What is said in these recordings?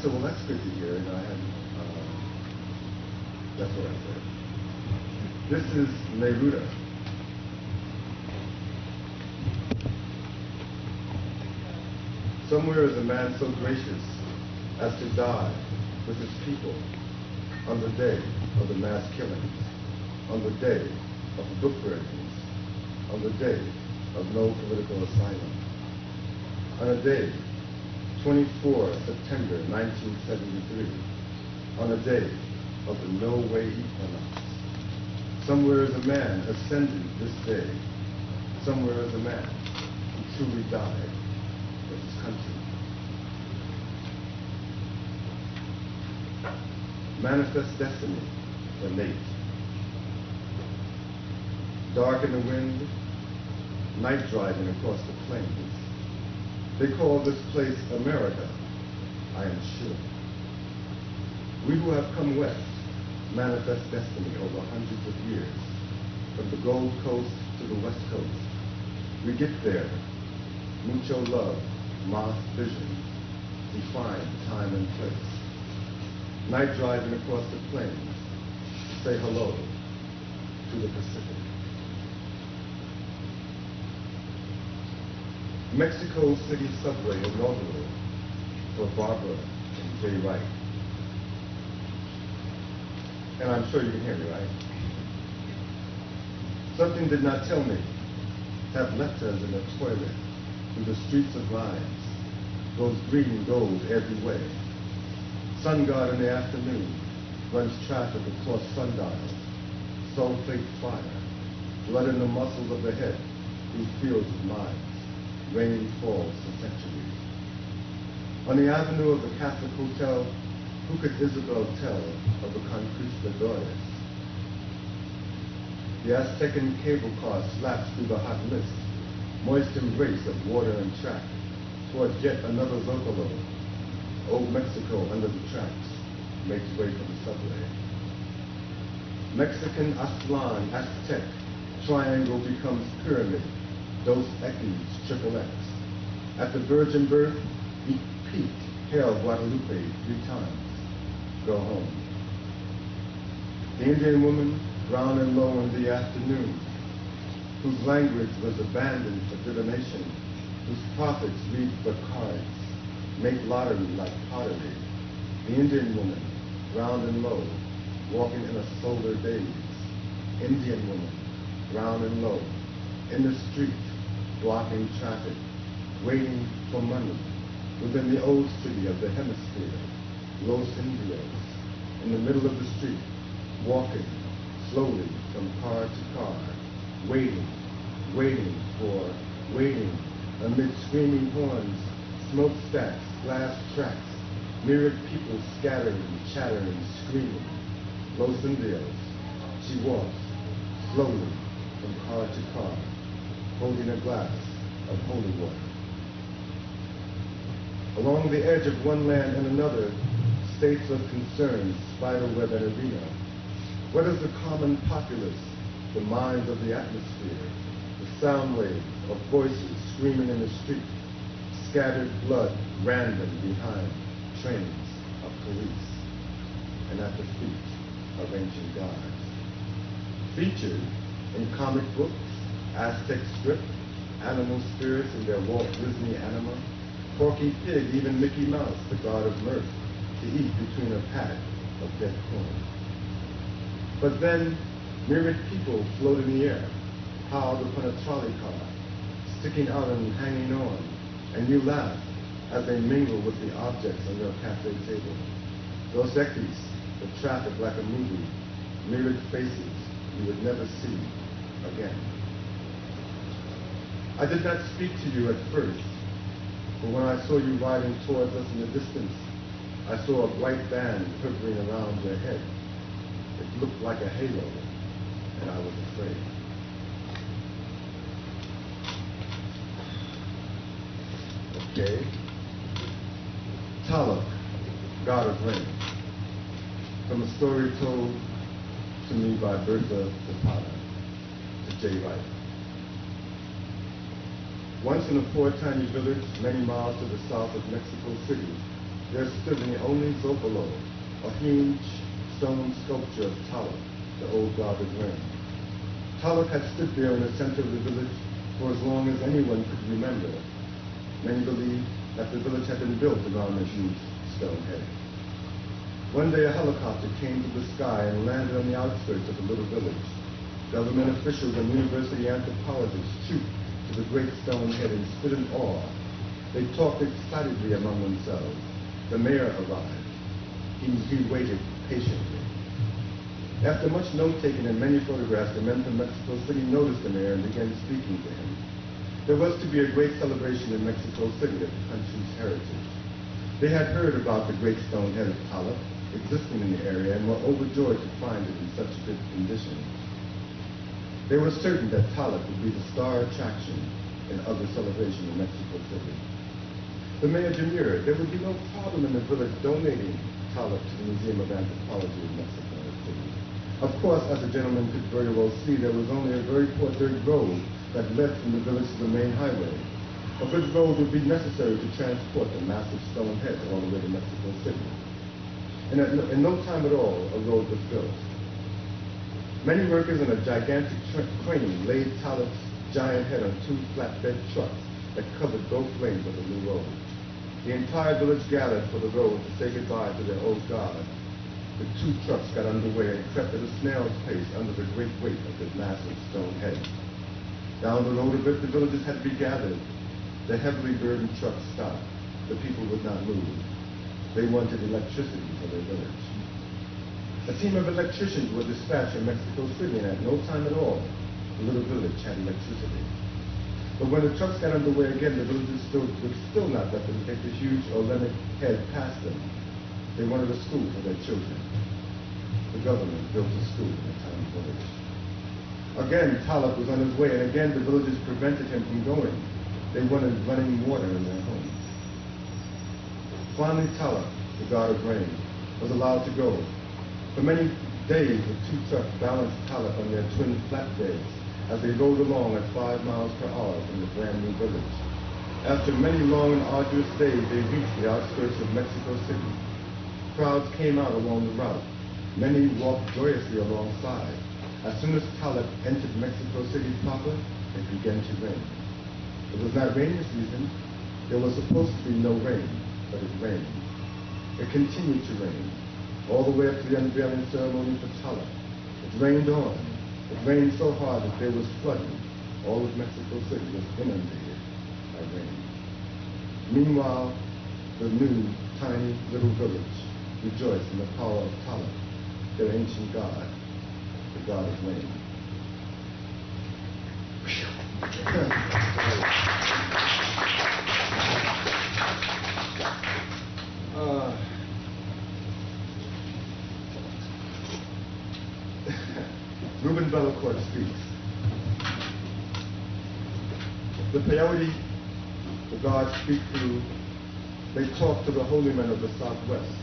said, well, that's good to hear, and I had, that's what I said. This is Neruda. Somewhere is a man so gracious as to die with his people on the day of the mass killings, on the day of the book burnings, on the day of no political asylum, on a day, 24 September 1973, on a day of the No Way equinox. Somewhere is a man ascending this day. Somewhere is a man who truly died for his country. Manifest Destiny, for Nate. Dark in the wind, night driving across the plains. They call this place America, I am sure. We who have come west manifest destiny over hundreds of years, from the Gold Coast to the West Coast. We get there, mucho love, mass vision, define time and place. Night driving across the plains to say hello to the Pacific. Mexico City subway inaugural for Barbara and Jay Wright. And I'm sure you can hear me, right? Something did not tell me have left us in the toilet through the streets of rhymes, those green gold every way. Sun God in the afternoon runs traffic across sundials, sulfate fire, blood in the muscles of the head through fields of mines. Rain falls for centuries. On the avenue of the Catholic Hotel, who could Isabel tell of the conquistadores? The Aztecan cable car slaps through the hot mist, moist embrace of water and track, towards yet another Zocalo. Old Mexico under the tracks makes way for the subway. Mexican Aztlan, Aztec, triangle becomes pyramid. Dos Equis, triple X. At the virgin birth, eat peak, hail Guadalupe 3 times. Go home. The Indian woman, brown and low in the afternoon, whose language was abandoned for divination, whose prophets read the cards, make lottery like pottery. The Indian woman, round and low, walking in a solar daze. Indian woman, round and low, in the street, blocking traffic, waiting for money, within the old city of the hemisphere, Los Indios, in the middle of the street, walking slowly from car to car, waiting, waiting, amid screaming horns, smokestacks, glass tracks, myriad people scattering, chattering, screaming. Los Indios, she walks slowly from car to car, holding a glass of holy water. Along the edge of one land and another, states of concern, spiderweb and arena. What is the common populace, the minds of the atmosphere, the sound waves of voices screaming in the street, scattered blood random behind trains of police, and at the feet of ancient gods. Featured in comic books, Aztec script, animal spirits in their Walt Disney anima, Porky Pig, even Mickey Mouse, the god of mirth, to eat between a pack of dead corn. But then, myriad people float in the air, piled upon a trolley car, sticking out and hanging on, and you laugh as they mingle with the objects on your cafe table. Dos Equis, the traffic like a movie, myriad faces you would never see again. I did not speak to you at first, but when I saw you riding towards us in the distance, I saw a bright band hovering around your head. It looked like a halo, and I was afraid. Okay. Taluk, God of Rain, from a story told to me by Bertha Zapata to Jay Wright. Once in a poor tiny village many miles to the south of Mexico City, there stood in the only Zopolo a huge stone sculpture of Talak, the old god of rain. Talak had stood there in the center of the village for as long as anyone could remember. Many believe that the village had been built around this huge stone head. One day a helicopter came to the sky and landed on the outskirts of the little village. Government officials and university anthropologists trooped to the great stone head and stood in awe. They talked excitedly among themselves. The mayor arrived. He waited patiently. After much note-taking and many photographs, the men from Mexico City noticed the mayor and began speaking to him. There was to be a great celebration in Mexico City of the country's heritage. They had heard about the great stone head of Talak existing in the area and were overjoyed to find it in such good condition. They were certain that Talak would be the star attraction in other celebration in Mexico City. The mayor demurred. There would be no problem in the village donating Talak to the Museum of Anthropology in Mexico City. Of course, as the gentleman could very well see, there was only a very poor dirt road that led from the village to the main highway. A good road would be necessary to transport the massive stone head all the way to Mexico City. And in no time at all, a road was built. Many workers in a gigantic crane laid Talak's giant head on 2 flatbed trucks that covered both lanes of the new road. The entire village gathered for the road to say goodbye to their old god. The 2 trucks got underway and crept at a snail's pace under the great weight of the massive stone head. Down the road a bit, the villagers had regathered. The heavily burdened trucks stopped. The people would not move. They wanted electricity for their village. A team of electricians were dispatched from Mexico City, and at no time at all, the little village had electricity. But when the trucks got underway again, the villagers would still not let them take the huge Olympic head past them. They wanted a school for their children. The government built a school in the town village. Again, Talak was on his way, and again the villagers prevented him from going. They wanted running water in their homes. Finally, Talak, the god of rain, was allowed to go. For many days, the 2 trucks balanced Talak on their twin flatbeds as they rode along at 5 miles per hour from the brand new village. After many long and arduous days, they reached the outskirts of Mexico City. Crowds came out along the route. Many walked joyously alongside. As soon as Talak entered Mexico City proper, it began to rain. It was not rainy season. There was supposed to be no rain, but it rained. It continued to rain, all the way up to the unveiling ceremony for Talak. It rained on. It rained so hard that there was flooding. All of Mexico City was inundated by rain. Meanwhile, the new, tiny, little village rejoiced in the power of Talak, their ancient god, the god of rain. Ruben Bellecourt speaks. The peyote, the gods speak through, they talk to the holy men of the Southwest.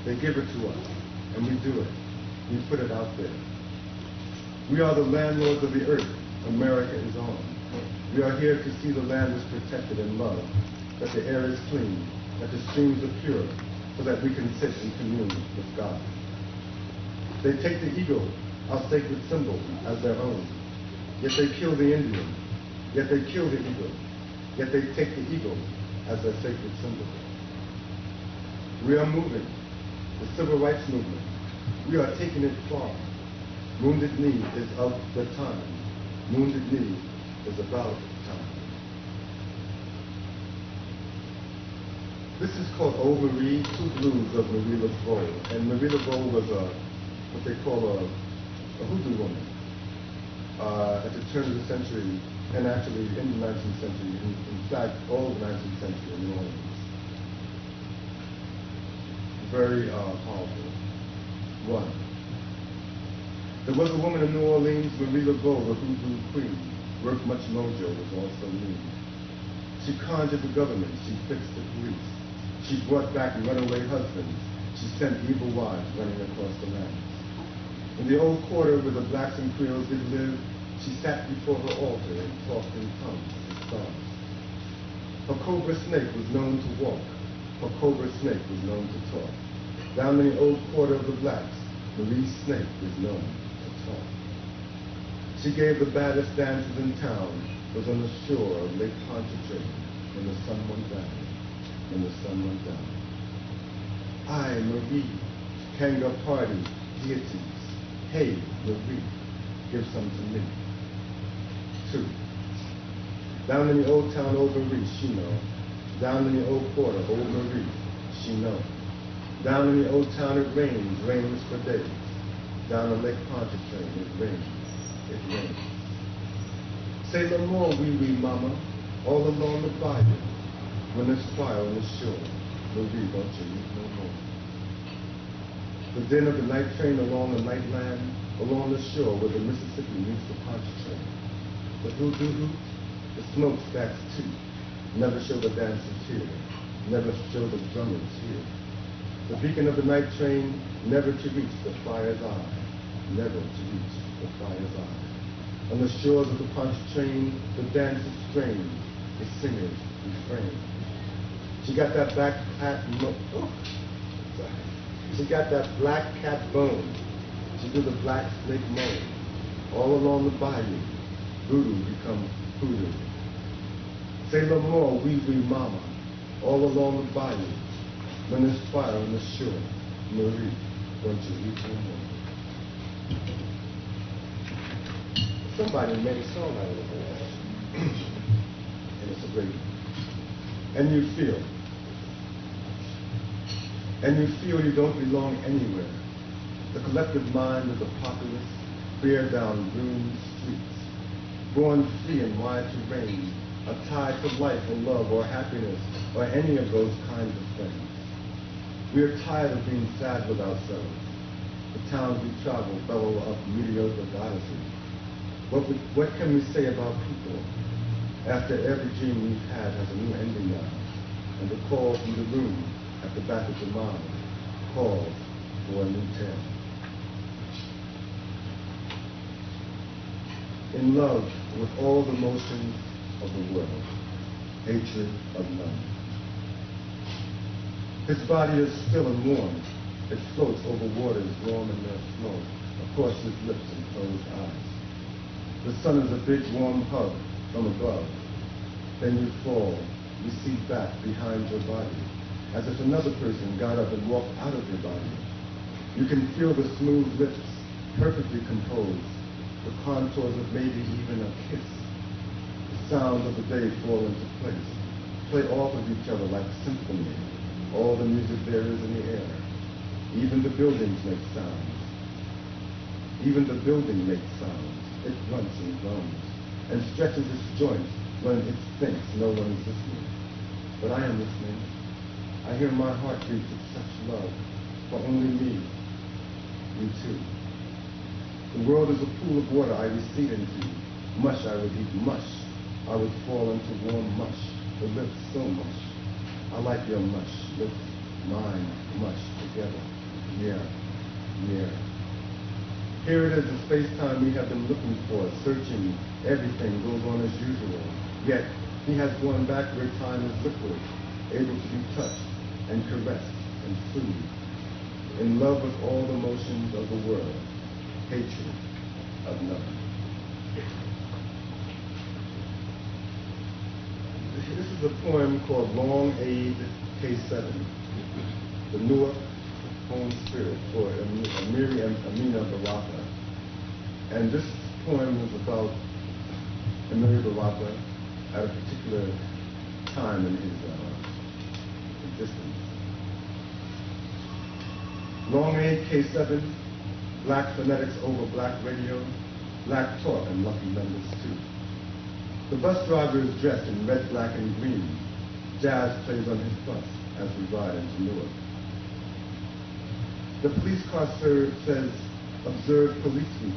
They give it to us, and we do it. We put it out there. We are the landlords of the earth. America is on. We are here to see the land is protected and loved, that the air is clean, that the streams are pure, so that we can sit and commune with God. They take the eagle, our sacred symbol, as their own. Yet they kill the Indian. Yet they kill the eagle. Yet they take the eagle as their sacred symbol. We are moving. The civil rights movement. We are taking it far. Wounded Knee is of the time. Wounded Knee is about time. This is called Old Marie, 2 Blues of Marie Laveau. And Marie Laveau was what they call a hoodoo woman at the turn of the century, and actually in the 19th century, in fact, all of the 19th century in New Orleans. Very powerful. 1. There was a woman in New Orleans, Marie Laveau, the hoodoo queen. Work much mojo was also mean. She conjured the government. She fixed the police. She brought back runaway husbands. She sent evil wives running across the land. In the old quarter where the blacks and Creoles did live, she sat before her altar and talked in tongues and stars. Her cobra snake was known to walk. for Cobra Snake was known to talk. Down in the old quarter of the blacks, Marie Snake was known to talk. She gave the baddest dances in town, was on the shore of Lake Pontchartrain when the sun went down, when the sun went down. I, Marie, Kanga party, deities, hey, Marie, give some to me. 2. Down in the old town, old Marie, she know. Down in the old quarter, old Marie, she know. Down in the old town it rains for days. Down on Lake Pontchartrain it rains. Say no more, wee wee mama, all along the bayou. When there's fire on the shore, Marie, don't you weep no more. The din of the night train along the night land, along the shore where the Mississippi meets the Pontchartrain. The hoodoo, the smokestacks too, never show the dancers here, never show the drummers here. The beacon of the night train, never to reach the fire's eye, never to reach the fire's eye. On the shores of the Pontchartrain, the dancers strain, the singers refrain. She got that She got that black cat bone. She do the black snake moan. All along the bayou, voodoo becomes hoodoo. Say no more, wee wee mama, all along the bayou. When there's fire on the shore, Marie, don't you weep no more. Somebody made a song out of it. And it's a great one. And you feel you don't belong anywhere. The collective mind of the populace bear down ruined streets, born free and wide to range, are tied to life or love or happiness or any of those kinds of things. We are tired of being sad with ourselves. The towns we travel bellow up mediocre goddesses. What can we say about people after every dream we've had has a new ending now, and the call from the room at the back of the mind calls for a new tale. In love with all the motions of the world, hatred of none. His body is still and warm. It floats over waters warm in their flow, across his lips and closed eyes. The sun is a big warm hug from above. Then you fall, recede back behind your body, as if another person got up and walked out of your body. You can feel the smooth lips, perfectly composed, the contours of maybe even a kiss. The sounds of the day fall into place, play off of each other like symphony. All the music there is in the air. Even the buildings make sounds. Even the building makes sounds. It grunts and groans, and stretches its joints when it thinks no one is listening. But I am listening. I hear my heart beat with such love for only me, you too. The world is a pool of water I recede into. Mush I would eat, mush. I would fall into warm mush. The lips so much. I like your mush, lips, mine, mush, together. Yeah. Here it is, the space-time we have been looking for, searching. Everything goes on as usual. Yet, he has gone back where time is liquid, able to be touched and caressed and soothed. In love with all the motions of the world, hatred of none. This is a poem called Long Aid K7, the Newark Home Spirit for Amiri and Amina Baraka. And this poem is about Amiri Baraka at a particular time in his existence. Long Aid K7, black phonetics over black radio, black talk and lucky numbers too. The bus driver is dressed in red, black, and green. Jazz plays on his bus as we ride into Newark. The police car says, observe police week,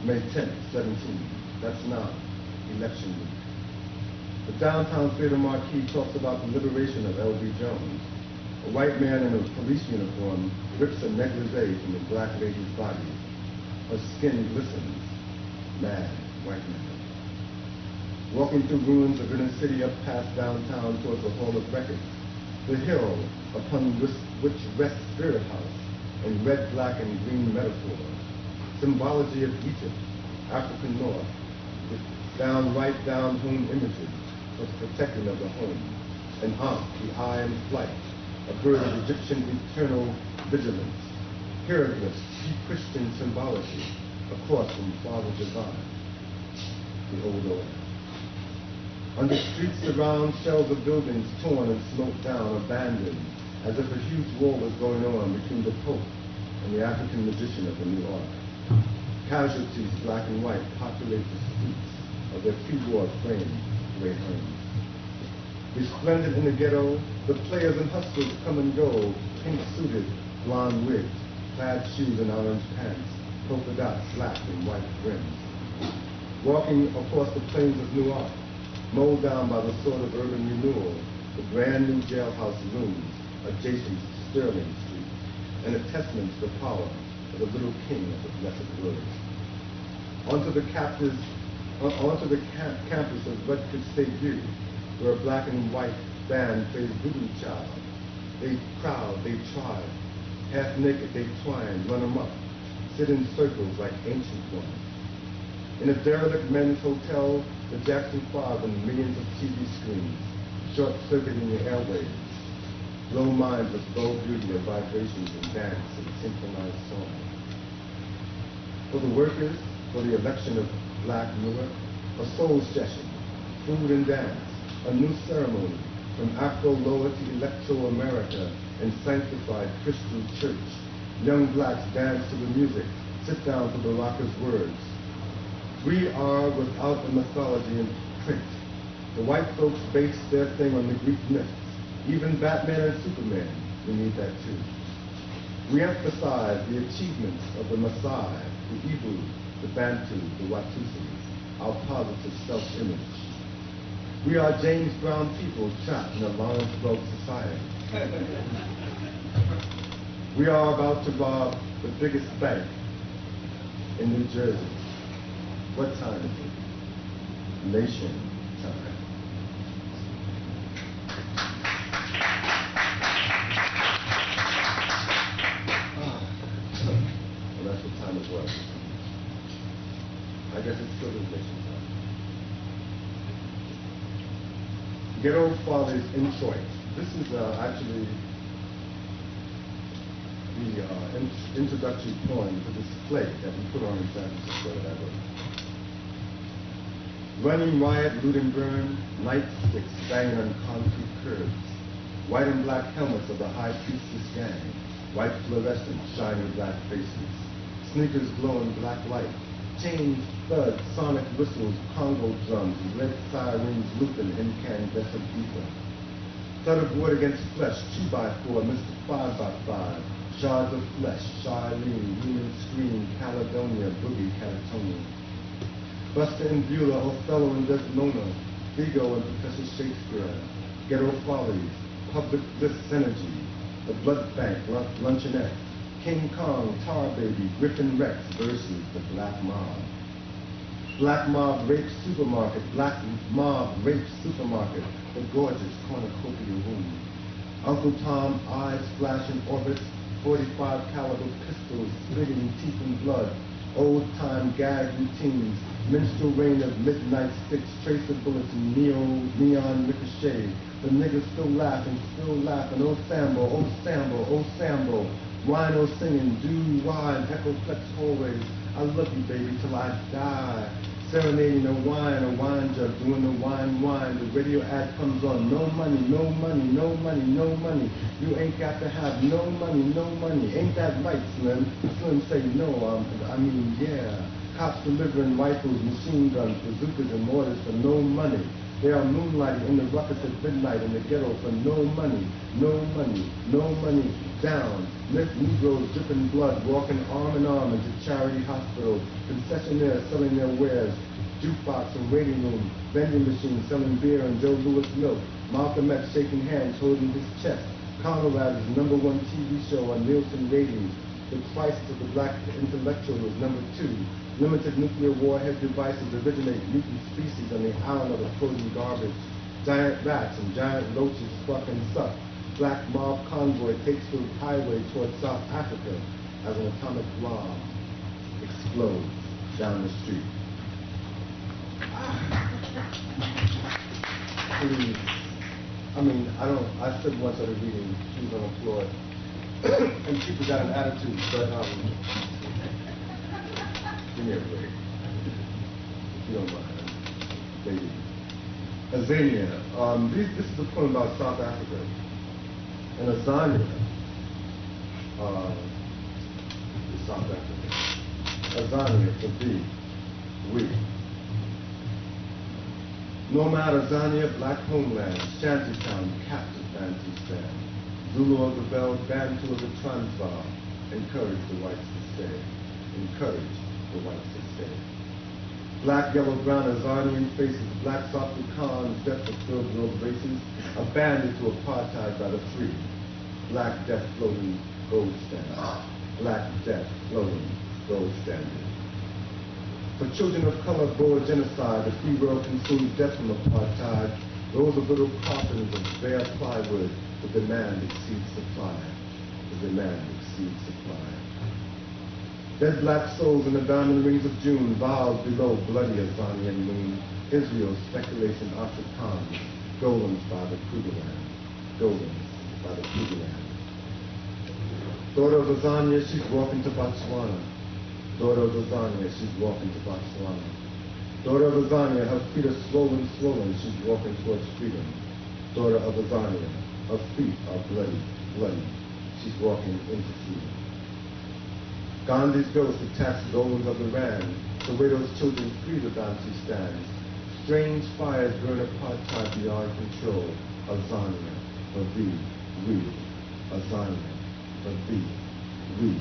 May 10th, 17. That's now, election week. The downtown theater marquee talks about the liberation of L.B. Jones. A white man in a police uniform rips a negligee from a black lady's body. Her skin glistens. Mad white man. Walking through ruins of inner city up past downtown towards the Hall of Records, the hill upon which rests Spirit House, in red, black, and green metaphor, symbology of Egypt, African North, with downright down-home images of protecting of the home, an Ankh, the eye in flight, a bird of Egyptian eternal vigilance, hieroglyphs, Christian symbology, a cross from Father Divine, the old order. On the streets around, shells of buildings torn and smoked down, abandoned, as if a huge war was going on between the Pope and the African magician of the new art. Casualties, black and white, populate the streets of their pre-war framed gray homes. Resplendent in the ghetto, the players and hustlers come and go, pink-suited, blonde wigs, plaid shoes and orange pants, polka dots slapped in white brims. Walking across the plains of New York, mowed down by the sword of urban renewal, the brand new jailhouse looms adjacent to Sterling Street, and a testament to the power of the little king of the blessed word. Onto the campus of Redcliffe State U, where a black and white band plays voodoo child. They crowd, they try, half naked, they twine, run amok, sit in circles like ancient ones. In a derelict men's hotel, the Jackson 5 and millions of TV screens, short-circuiting the airwaves, blow minds with bow beauty of vibrations and dance and synchronized song. For the workers, for the election of Black Newark, a soul session, food and dance, a new ceremony, from Afro-Lower to Electro-America and sanctified Crystal Church. Young blacks dance to the music, sit down to the rocker's words. We are without a mythology in print. The white folks base their thing on the Greek myths. Even Batman and Superman, we need that too. We emphasize the achievements of the Maasai, the Ibu, the Bantu, the Watusis, our positive self-image. We are James Brown people trapped in a Lawrence Welk society. We are about to rob the biggest bank in New Jersey. What time is it? Nation time. Well, that's what time it was. I guess it's still nation time. Ghetto Fathers in Choice. This is actually the introductory poem to this play that we put on in San Francisco that I wrote. Running riot, loot and burn, nightsticks banging on concrete curbs, white and black helmets of the high priestess gang, white fluorescents shining black faces, sneakers glowing black light, chains, thuds, sonic whistles, Congo drums, red sirens looping incandescent ether. Thud of wood against flesh, 2x4, Mr. 5x5, shards of flesh, Charlene, human scream, Caledonia, boogie, catatonia. Buster and Beulah, Othello and Desdemona, Vigo and Professor Shakespeare, Ghetto Follies, Public Bliss Synergy, The Blood Bank, Luncheonette, King Kong, Tar Baby, Griffin Rex versus the Black Mob. Black Mob Rapes Supermarket, Black Mob Rapes Supermarket, the gorgeous cornucopia room. Uncle Tom, eyes flashing orbits, 45 caliber pistols, slitting teeth and blood, old-time gag routines, minstrel rain of midnight sticks, tracer bullets and neon ricochet. The niggas still laughing, oh Sambo, oh Sambo, oh Sambo. Rhino singing, do-wah in Echoplex hallways. I love you, baby, till I die. Serenading a wine jug, doing the wine. The radio ad comes on, no money, no money, no money, no money. You ain't got to have no money, no money. Ain't that right, Slim? Slim say no, I mean, yeah. Cops delivering rifles, machine guns, bazookas, and mortars for no money. They are moonlighting in the ruckus at midnight in the ghetto for no money, no money, no money. Down, Negroes dripping blood, walking arm in arm into charity hospitals, concessionaires selling their wares, jukebox and waiting room, vending machines selling beer and Joe Louis milk, Malcolm X shaking hands holding his chest, Conrad's #1 TV show on Nielsen ratings, the crisis of the black intellectual is #2, limited nuclear warhead devices originate mutant species on the island of the frozen garbage, giant rats and giant roaches fuck and suck, black mob convoy takes the highway towards South Africa as an atomic bomb explodes down the street. Please. I mean, I said once at a reading, she was on the floor, and people got an attitude, but, give me a break, if you don't mind, baby. Azania, this is a poem about South Africa, and Azania, is South Africa. Azania, for thee, we. Nomad Azania, black homeland, shantytown, captive Bantu stand. Zulu of the Bell, Bantu of the Transvaal, encourage the whites to stay. Encourage the whites to stay. Black, yellow, brown, Azanian faces, black Afrikaans, death of third world races, abandoned to apartheid by the free. Black death floating, gold standard. Black death floating, gold standard. For children of color, Boer genocide, the free world consumes death from apartheid. Rows of little coffins of bare plywood, the demand exceeds supply. The demand exceeds supply. Dead black souls in the diamond rings of June, vows below bloody Azanian moon. Israel, speculation, Afrikaans, golems by the Krugerland. Golems by the Krugerland. Daughter of Azania, she's walking to Botswana. Daughter of Azania, she's walking to Botswana. Daughter of Azania, her feet are swollen, she's walking towards freedom. Daughter of Azania, her feet are bloody, she's walking into freedom. Gandhi's ghost attacks golems of the Rand, the widow's children free the Bantu stands. Strange fires burn apartheid beyond control. Azania, for thee, we. Azania, for thee, we.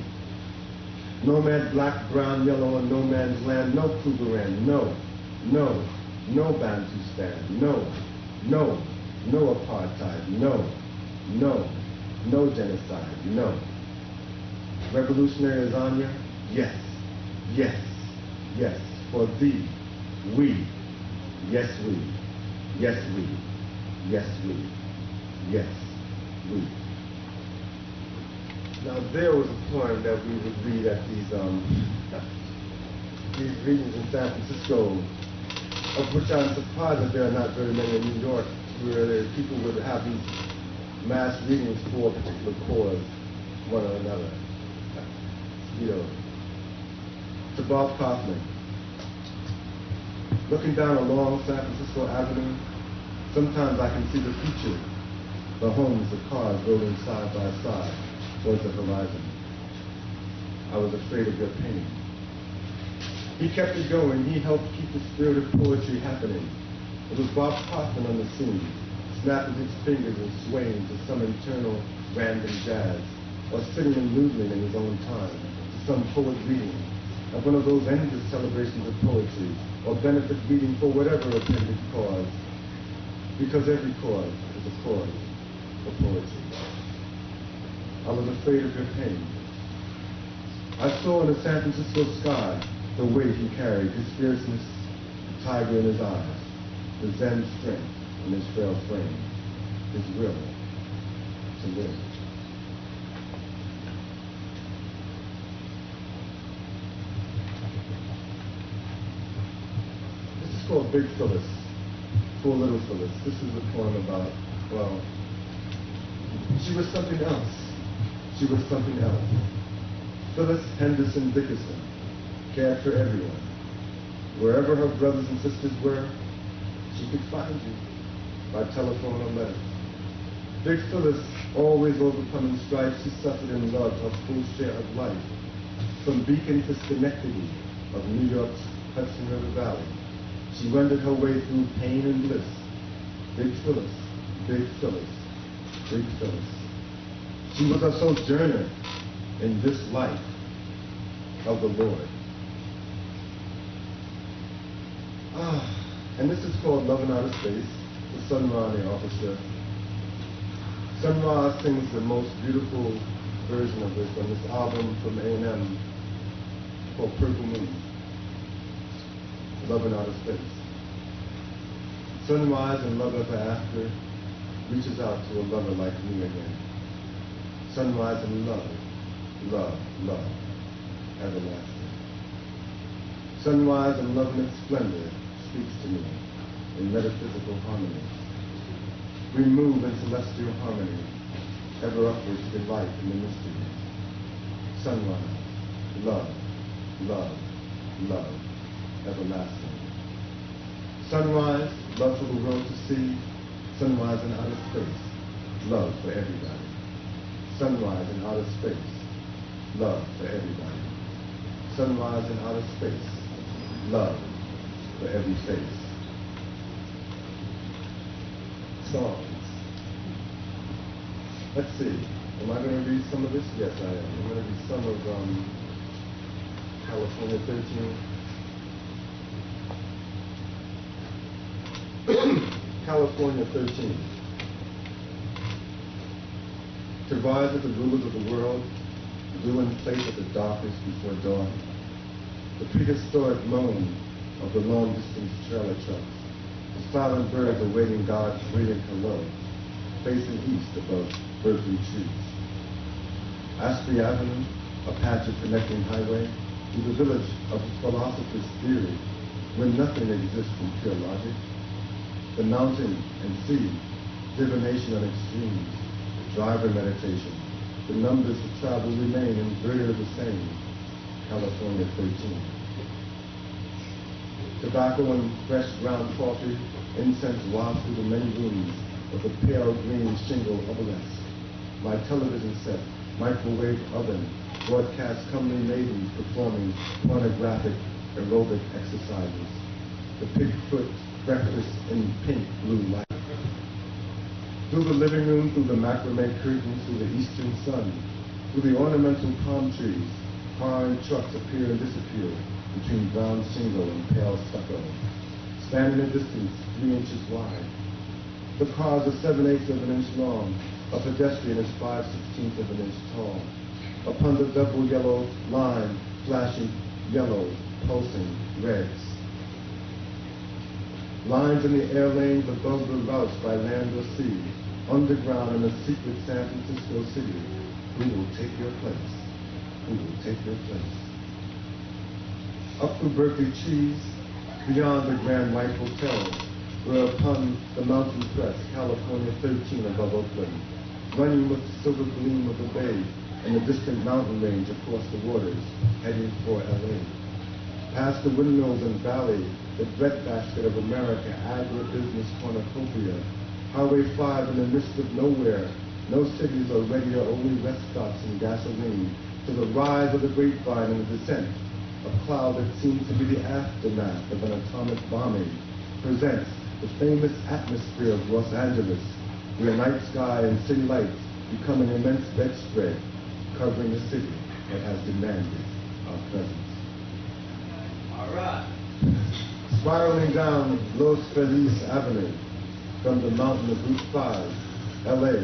No man black, brown, yellow, and no man's land, no Krugerrand, no Bantustan, no apartheid, no genocide, no. Revolutionary Azania, yes, for thee, we, yes we, Now there was a poem that we would read at these readings in San Francisco, of which I'm surprised that there are not very many in New York, where people would have these mass readings for a particular cause, one or another. You know, to Bob Kaufman. Looking down a long San Francisco Avenue, sometimes I can see the future, the homes, the cars rolling side by side towards the horizon. I was afraid of your pain. He kept it going. He helped keep the spirit of poetry happening. It was Bob Kaufman on the scene, snapping his fingers and swaying to some internal random jazz, or sitting and noodling in his own time, to some poet reading, at one of those endless celebrations of poetry, or benefit reading for whatever appended cause, because every cause is a cause for poetry. I was afraid of your pain. I saw in the San Francisco sky the weight he carried, his fierceness, the tiger in his eyes, the Zen strength in his frail frame, his will to live. This is called Big Phyllis, Poor Little Phyllis. This is a poem about, well, she was something else. She was something else. Phyllis Henderson Dickerson cared for everyone. Wherever her brothers and sisters were, she could find you by telephone or letter. Big Phyllis, always overcoming strife, she suffered and loved her full share of life. From Beacon to Schenectady of New York's Hudson River Valley, she wended her way through pain and bliss. Big Phyllis, Big Phyllis, Big Phyllis. She was a sojourner in this life of the Lord. And this is called Love in Outer Space, the Sun Ra, the orchestra. Sun Ra sings the most beautiful version of this on this album from A&M called Purple Moon, Love in Outer Space. Sunrise and love ever after, reaches out to a lover like me again. Sunrise and love, love, love, everlasting. Sunrise and love in its splendor speaks to me in metaphysical harmony. We move in celestial harmony, ever upward to delight in the mysteries. Sunrise, love, love, love, everlasting. Sunrise, love for the world to see. Sunrise in outer space, love for everybody. Sunrise in outer space, love for everybody. Sunrise in outer space, love for every face. Songs. Let's see. Am I going to read some of this? Yes, I am. I'm going to read some of California 13. California 13. To rise with the rulers of the world, due in place at the darkest before dawn. The prehistoric moan of the long-distance trailer trucks. The silent birds awaiting God's radiant hello, facing east above Berkeley trees. Asprey Avenue, a patch of connecting highway, to the village of the philosopher's theory, where nothing exists from pure logic. The mountain and sea, divination on extremes, driver meditation. The numbers of travel remain inverted the same. California 13. Tobacco and fresh ground coffee, incense wafts through the many rooms of the pale green shingle obelisk. My television set, microwave oven, broadcast comely maidens performing pornographic aerobic exercises. The pigfoot breakfast in pink blue light. Through the living room, through the macrame curtains, through the eastern sun, through the ornamental palm trees, car and trucks appear and disappear between brown shingle and pale stucco, spanning a distance 3 inches wide. The cars are 7/8 of an inch long, a pedestrian is 5/16 of an inch tall. Upon the double yellow line, flashing yellow, pulsing reds. Lines in the air lanes above the routes by land or sea, underground in a secret San Francisco city. Who will take your place? Who will take your place? Up through Berkeley trees, beyond the Grand White Hotel, where upon the mountain crest, California 13 above Oakland, running with the silver gleam of the bay and the distant mountain range across the waters, heading for LA. Past the windmills and valley, the breadbasket of America, agribusiness cornucopia, Highway 5 in the midst of nowhere, no cities or radio, only rest stops and gasoline, to the rise of the grapevine and the descent, a cloud that seems to be the aftermath of an atomic bombing, presents the famous atmosphere of Los Angeles, where night sky and city lights become an immense bedspread covering the city that has demanded our presence. All right. Spiraling down Los Feliz Avenue from the mountain of Route 5, LA,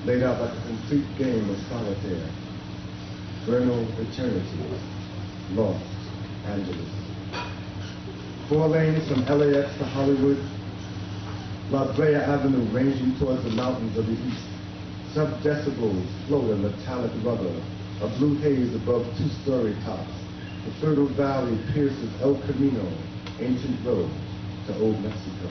laid out like a complete game of solitaire. Vernal eternity, Los Angeles. 4 lanes from LAX to Hollywood, La Brea Avenue ranging towards the mountains of the east. Sub-decibels float in metallic rubber, a blue haze above 2-story tops. The fertile valley pierces El Camino, ancient road to Old Mexico.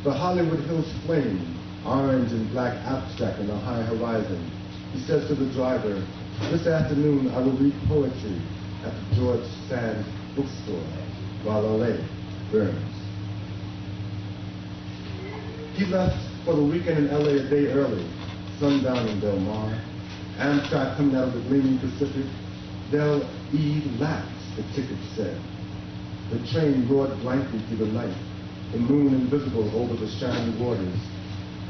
The Hollywood Hills flame, orange and black abstract in the high horizon. He says to the driver, "This afternoon I will read poetry at the George Sand bookstore while LA burns." He left for the weekend in LA a day early, sundown in Del Mar. Amtrak coming out of the gleaming Pacific. Del Eid lapsed, the ticket said. The train roared blankly through the night, the moon invisible over the shining waters.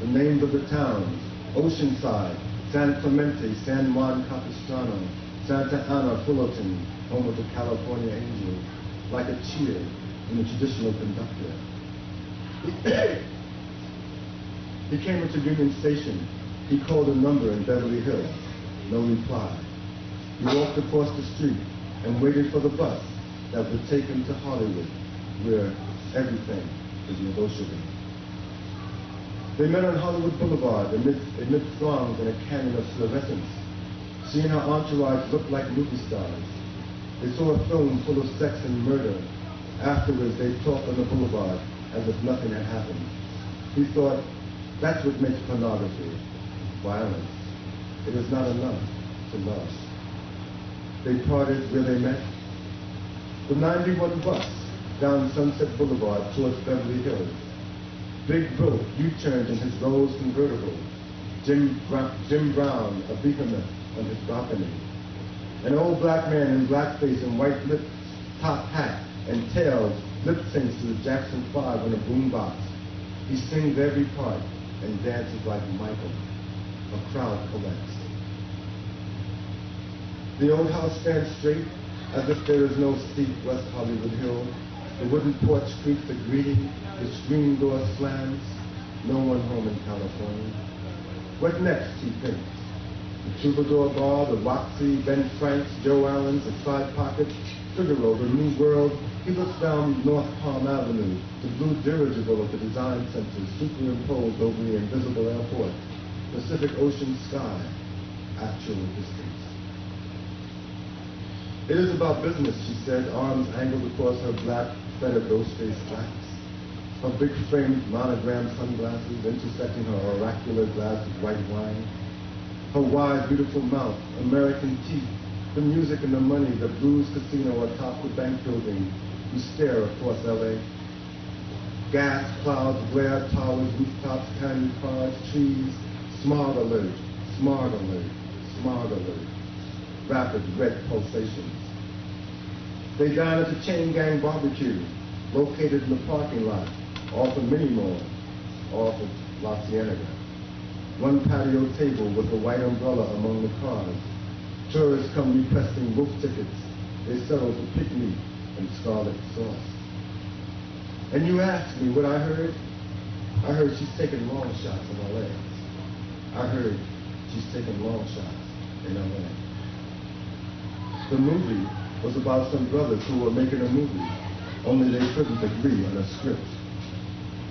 The names of the towns: Oceanside, San Clemente, San Juan Capistrano, Santa Ana, Fullerton, home of the California Angels, like a cheer from the traditional conductor. He came into Union Station. He called a number in Beverly Hills. No reply. He walked across the street and waited for the bus that would take him to Hollywood, where everything is negotiable. They met on Hollywood Boulevard amid throngs in a canyon of fluorescence. She and her entourage looked like movie stars. They saw a film full of sex and murder. Afterwards, they talked on the boulevard as if nothing had happened. He thought, that's what makes pornography, violence. It is not enough to love. They parted where they met. The 91 bus down Sunset Boulevard towards Beverly Hills. Big Bill U-turned in his Rolls convertible. Jim Brown, a behemoth, on his balcony. An old black man in blackface and white lips, top hat, and tails lip syncs to the Jackson 5 on a boombox. He sings every part and dances like Michael. A crowd collects. The old house stands straight as if there is no steep West Hollywood hill. The wooden porch creaks a greeting. The screen door slams. No one home in California. What next, he thinks? The Troubadour Bar, the Roxy, Ben Frank's, Joe Allen's, the Side Pocket, Figaro, the New World. He looks down North Palm Avenue, the blue dirigible of the design center superimposed over the invisible airport, Pacific Ocean sky, actual distance. It is about business, she said, arms angled across her black, fettered ghost-faced slacks. Her big framed monogram sunglasses intersecting her oracular glass of white wine. Her wide, beautiful mouth, American teeth, the music and the money, the blues casino atop the bank building. You stare across L.A. Gas, clouds, glare, towers, rooftops, candy cars, trees, smog alert, smog alert, smog alert. Rapid red pulsations. They dine at the Chain Gang Barbecue, located in the parking lot, off of Mini Mall, off of La Cienega. One patio table with a white umbrella among the cars. Tourists come requesting wolf tickets. They settle for pig meat and scarlet sauce. And you asked me what I heard? I heard she's taking long shots in L.A. I heard she's taking long shots in L.A. The movie was about some brothers who were making a movie, only they couldn't agree on a script.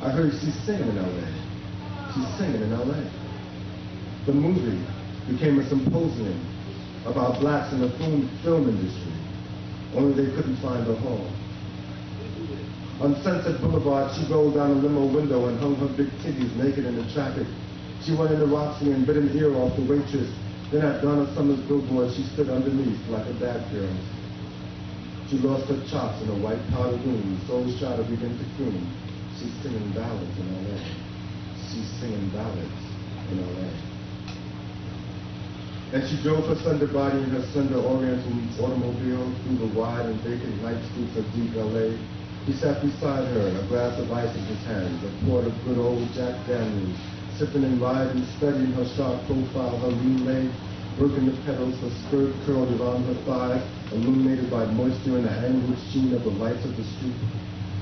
I heard she's singing in L.A. She's singing in L.A. The movie became a symposium about blacks in the film industry, only they couldn't find a hall. On Sunset Boulevard, she rolled down a limo window and hung her big titties naked in the traffic. She went into Roxy and bit an ear off the waitress. Then at Donna Summer's billboard, she stood underneath like a bad girl. She lost her chops in a white powder room, soul shot to begin to croon. She's singing ballads in L.A. She's singing ballads in L.A. And she drove her slender body in her slender oriental automobile through the wide and vacant night streets of deep L.A. He sat beside her, a glass of ice in his hands, a quart of good old Jack Daniels, sipping and riding, studying her sharp profile, her lean leg, working the pedals, her skirt curled around her thighs, illuminated by moisture and the angled sheen of the lights of the street.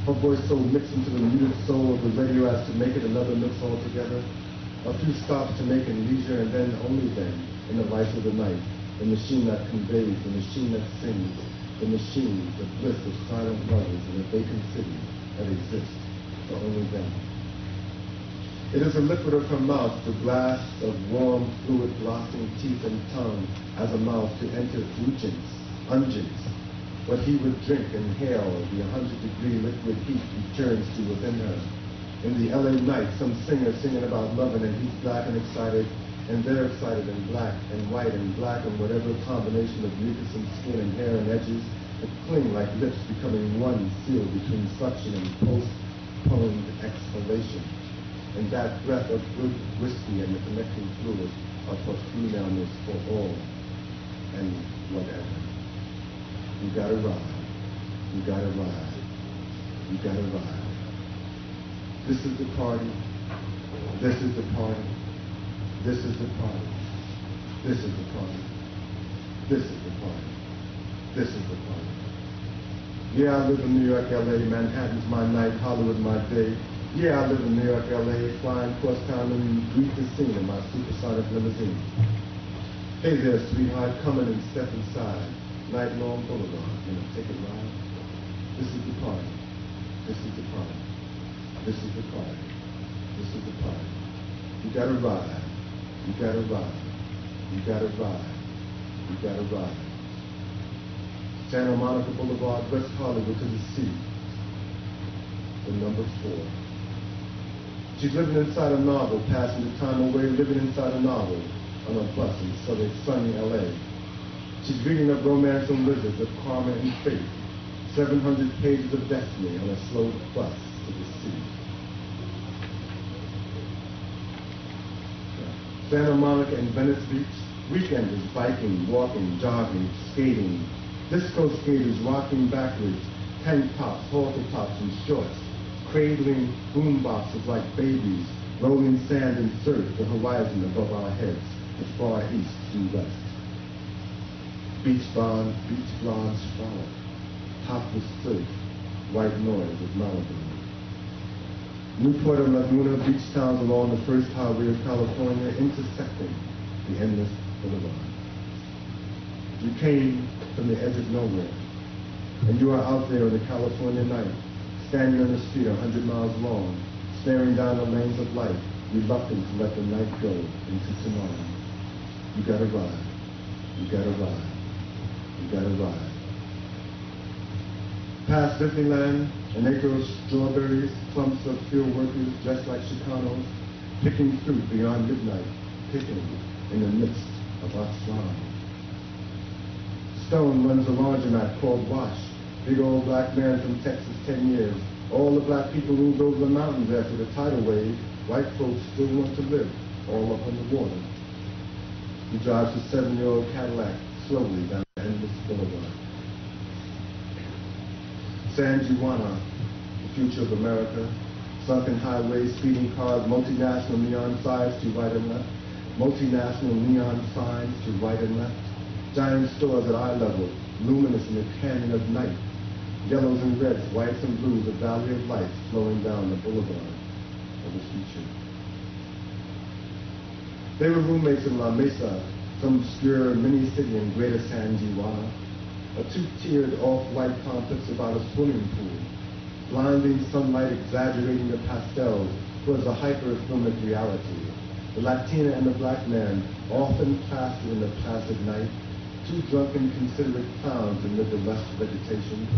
Her voice so mixed into the muted soul of the radio as to make it another mix altogether. A few stops to make in leisure, and then, only then, in the light of the night, the machine that conveys, the machine that sings, the machine, the bliss of silent lovers in a vacant city that exists for only them. It is a liquid of her mouth, the glass of warm, fluid, glossing teeth and tongue, as a mouth to enter unguents. What he would drink, inhale, the 100-degree liquid heat returns to within her. In the LA night, some singer singing about loving, and he's black and excited, and they're excited and black and white and black and whatever combination of mucus and skin and hair and edges that cling like lips becoming one sealed between suction and postponed exhalation. And that breath of good whiskey and the connecting fluid of her femaleness for all and whatever. You gotta ride. You gotta ride. You gotta ride. This is the party. This is the party. This is the party. This is the party. This is the party. This is the party. Yeah, I live in New York, LA. Manhattan's my night, Hollywood my day. Yeah, I live in New York, LA, flying across town and greet the scene in my supersonic limousine. Hey there, sweetheart, come in and step inside. Night-long boulevard, take a ride. This is the party. This is the party. This is the party. This is the party. You gotta ride. You gotta ride. You gotta ride. You gotta ride. Santa Monica Boulevard, West Hollywood to the sea. The number 4. She's living inside a novel, passing the time away living inside a novel on a bus in sunny LA. She's reading of romance and lizards, of karma and fate. 700 pages of destiny on a slow bus to the sea. Santa Monica and Venice Beach, weekenders biking, walking, jogging, skating, disco skaters rocking backwards, tank tops, halter tops, and shorts, cradling boom boxes like babies, rolling sand and surf, the horizon above our heads, as far east to west. Beach blonde, frolic, topless surf, white noise of Malibu. Newport and Laguna beach towns along the first highway of California intersecting the endless boulevard. You came from the edge of nowhere, and you are out there in the California night, standing on the street 100 miles long, staring down the lanes of life, reluctant to let the night go into tomorrow. You gotta ride. You gotta ride. You gotta ride. Past Disneyland, an acre of strawberries, clumps of field workers dressed like Chicanos, picking fruit beyond midnight, picking in the midst of our slum. Stone runs a laundromat called Wash. Big old black man from Texas, 10 years. All the black people moved over the mountains after the tidal wave. White folks still want to live all up on the water. He drives a 7-year-old Cadillac slowly down the endless boulevard. San Juana, the future of America. Sunken highways, speeding cars, multinational neon signs to right and left. Multinational neon signs to right and left. Giant stores at eye level, luminous in the canyon of night. Yellows and reds, whites and blues, a valley of lights flowing down the boulevard of the future. They were roommates in La Mesa, some obscure mini-city in Greater San Juana. A 2-tiered off-white complex about a swimming pool. Blinding sunlight exaggerating the pastels towards a hyper-filmic reality. The Latina and the black man, often plastered in the placid night. 2 drunken, considerate clowns amid the lush vegetation.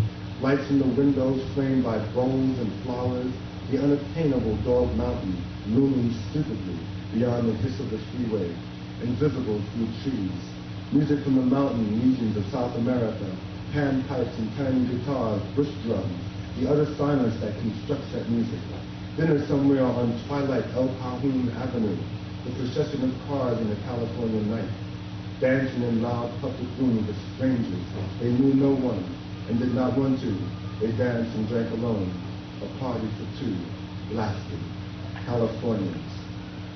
Lights in the windows framed by bowls and flowers. The unattainable Dog Mountain looming stupidly beyond the hiss of the freeway, invisible through trees. Music from the mountain regions of South America, panpipes and tiny guitars, bush drums, the utter silence that constructs that music. Dinner somewhere on twilight El Cajon Avenue, the procession of cars in the California night, dancing in loud public rooms with strangers. They knew no one and did not want to. They danced and drank alone. A party for 2, lasting. Californians,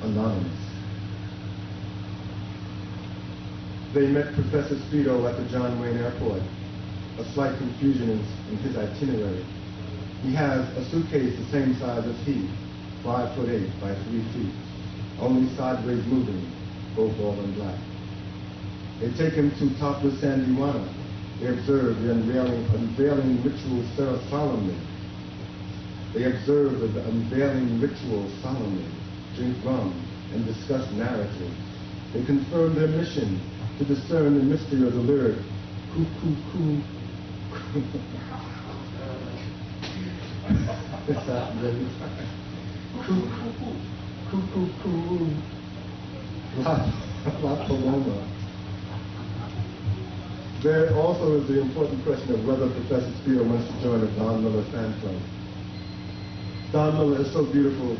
anonymous. They met Professor Speedo at the John Wayne Airport. A slight confusion in his itinerary. He has a suitcase the same size as he, 5'8" by 3 feet, only sideways moving, both all in black. They take him to topless San Juana. They observe the unveiling ritual solemnly. They observe the unveiling ritual solemnly, drink rum, and discuss narrative. They confirm their mission to discern the mystery of the lyric, coo, coo, coo. It's not really coo, coo, coo, coo, coo, La Paloma. There also is the important question of whether Professor Speedo wants to join the Don Miller fan club. Don Miller is so beautiful.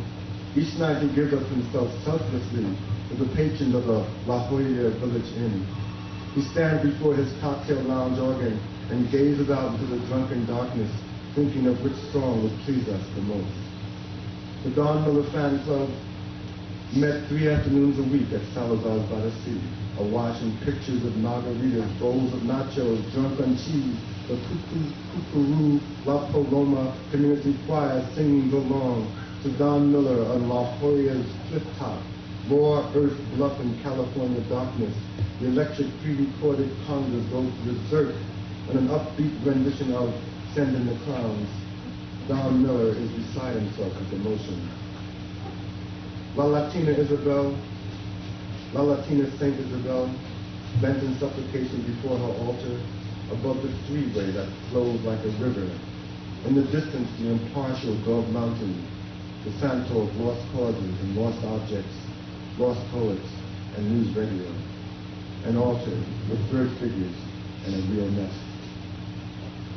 Each night he gives up himself selflessly to the patrons of the La Jolla Village Inn. He stands before his cocktail lounge organ and gazes out into the drunken darkness, thinking of which song would please us the most. The Don Miller fan club met 3 afternoons a week at Salazar's by the Sea, awash in pictures of margaritas, bowls of nachos, drunk on cheese, the Cuckoo, La Paloma community choir singing along to Don Miller on La Jolla's cliff top, raw earth bluff in California darkness. The electric pre-recorded congas go berserk on an upbeat rendition of Send in the Clowns. Don Miller is beside himself with emotion. La Latina Isabel, La Latina Saint Isabel, bent in supplication before her altar, above the freeway that flows like a river. In the distance, the impartial Dog Mountain, the Santo of lost causes and lost objects, lost poets and news radio. An altar with third figures and a real nest.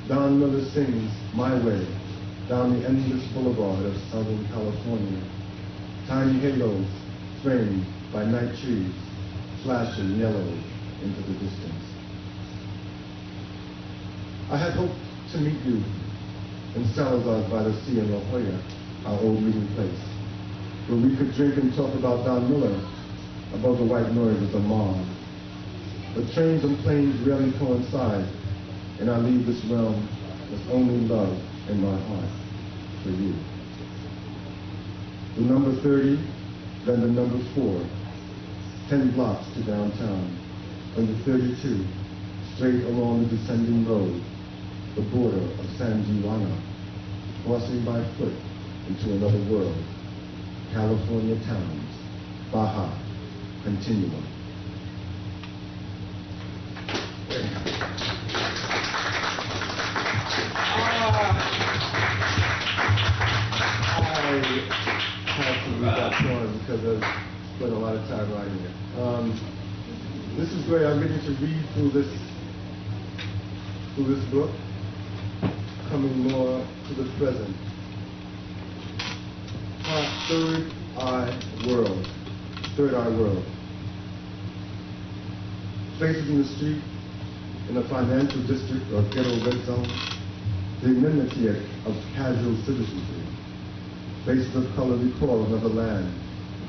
Don Miller sings My Way down the endless boulevard of Southern California. Tiny halos framed by night trees, flashing yellow into the distance. I had hoped to meet you in Salazar by the sea in La Jolla, our old meeting place, where we could drink and talk about Don Miller above the white noise of the mob. But trains and planes rarely coincide, and I leave this realm with only love in my heart for you. The number 30, then the number 4, 10 blocks to downtown, and the 32, straight along the descending road, the border of San Juana, crossing by foot into another world, California towns, Baja, Continuum. I had to read that poem because I've spent a lot of time writing it. This is great. I'm getting to read through this book, coming more to the present. Our third eye world. Faces in the street, in the financial district or ghetto red zone, the enmity of casual citizenry. Faces of color recall another land.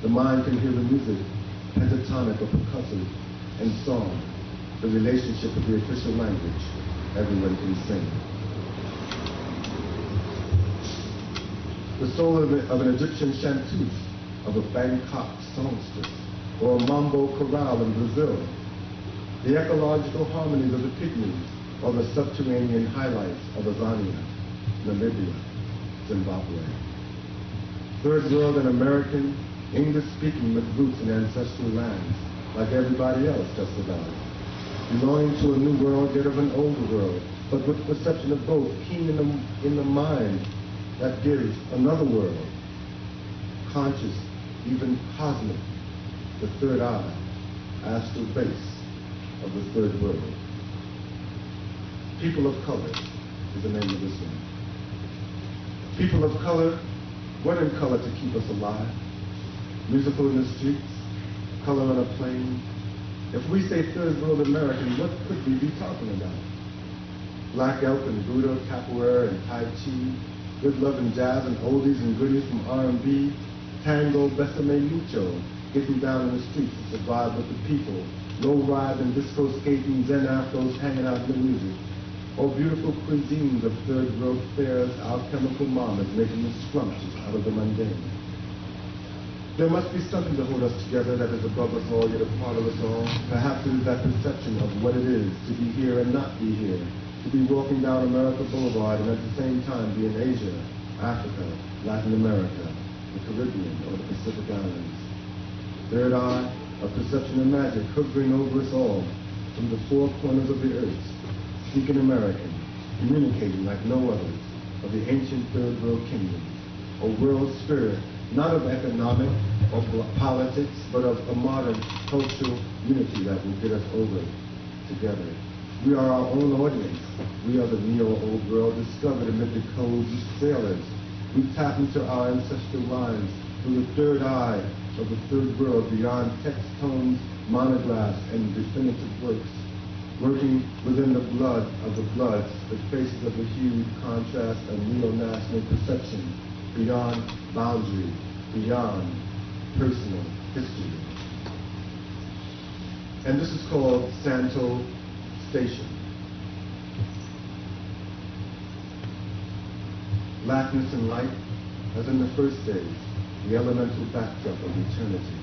The mind can hear the music, pentatonic or percussive, and song, the relationship of the official language. Everyone can sing. The soul of an Egyptian chanteuse, of a Bangkok songstress, or a mambo chorale in Brazil. The ecological harmonies of the pygmies, or the subterranean highlights of Azania, Namibia, Zimbabwe. Third world and American, English-speaking with roots in ancestral lands, like everybody else just about. Belonging to a new world, yet of an older world, but with perception of both, keen in the mind that gives another world, conscious, even cosmic, the third eye, astral base of the third world. People of Color is the name of this one. People of color, what in color to keep us alive? Musical in the streets, color on a plane. If we say third world American, what could we be talking about? Black elk and Buddha, capoeira and Tai Chi, good love and jazz and oldies and goodies from R&B, tango, besame mucho, getting down in the streets to survive with the people, low ride and disco skating, zen afros hanging out in the music, or beautiful cuisines of third world fairs, alchemical mamas making the scrumptious out of the mundane. There must be something to hold us together that is above us all, yet a part of us all. Perhaps it is that perception of what it is to be here and not be here, to be walking down America Boulevard and at the same time be in Asia, Africa, Latin America, the Caribbean, or the Pacific Islands. Third eye, a perception of magic hovering over us all from the four corners of the earth, speaking American, communicating like no others of the ancient third world kingdoms, a world spirit not of economic or politics, but of a modern cultural unity that will get us over together. We are our own audience. We are the neo-old world discovered amid the codes of sailors. We tap into our ancestral lines through the third eye of the third world beyond text tomes, monographs, and definitive works, working within the blood of the bloods, the faces of the hued contrast and neo-national perception, beyond boundary, beyond personal history. And this is called Santo Station. Blackness and light, as in the first days, the elemental backdrop of eternity.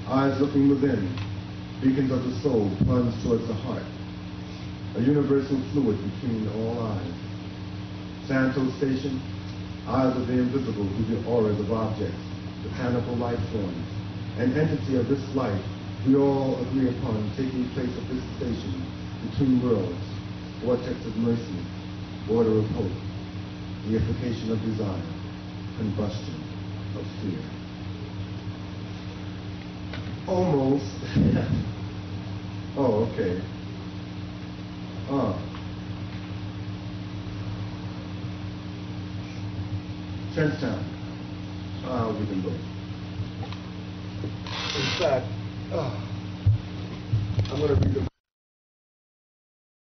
Eyes looking within, beacons of the soul plunged towards the heart, a universal fluid between all eyes. Santo Station, eyes of the invisible through the auras of objects, botanical life forms, an entity of this life we all agree upon taking place at this station between worlds, vortex of mercy, border of hope, reification of desire, combustion of fear. Almost. Oh, okay. Trenchtown. I'll give them both. In fact, I'm going to read them.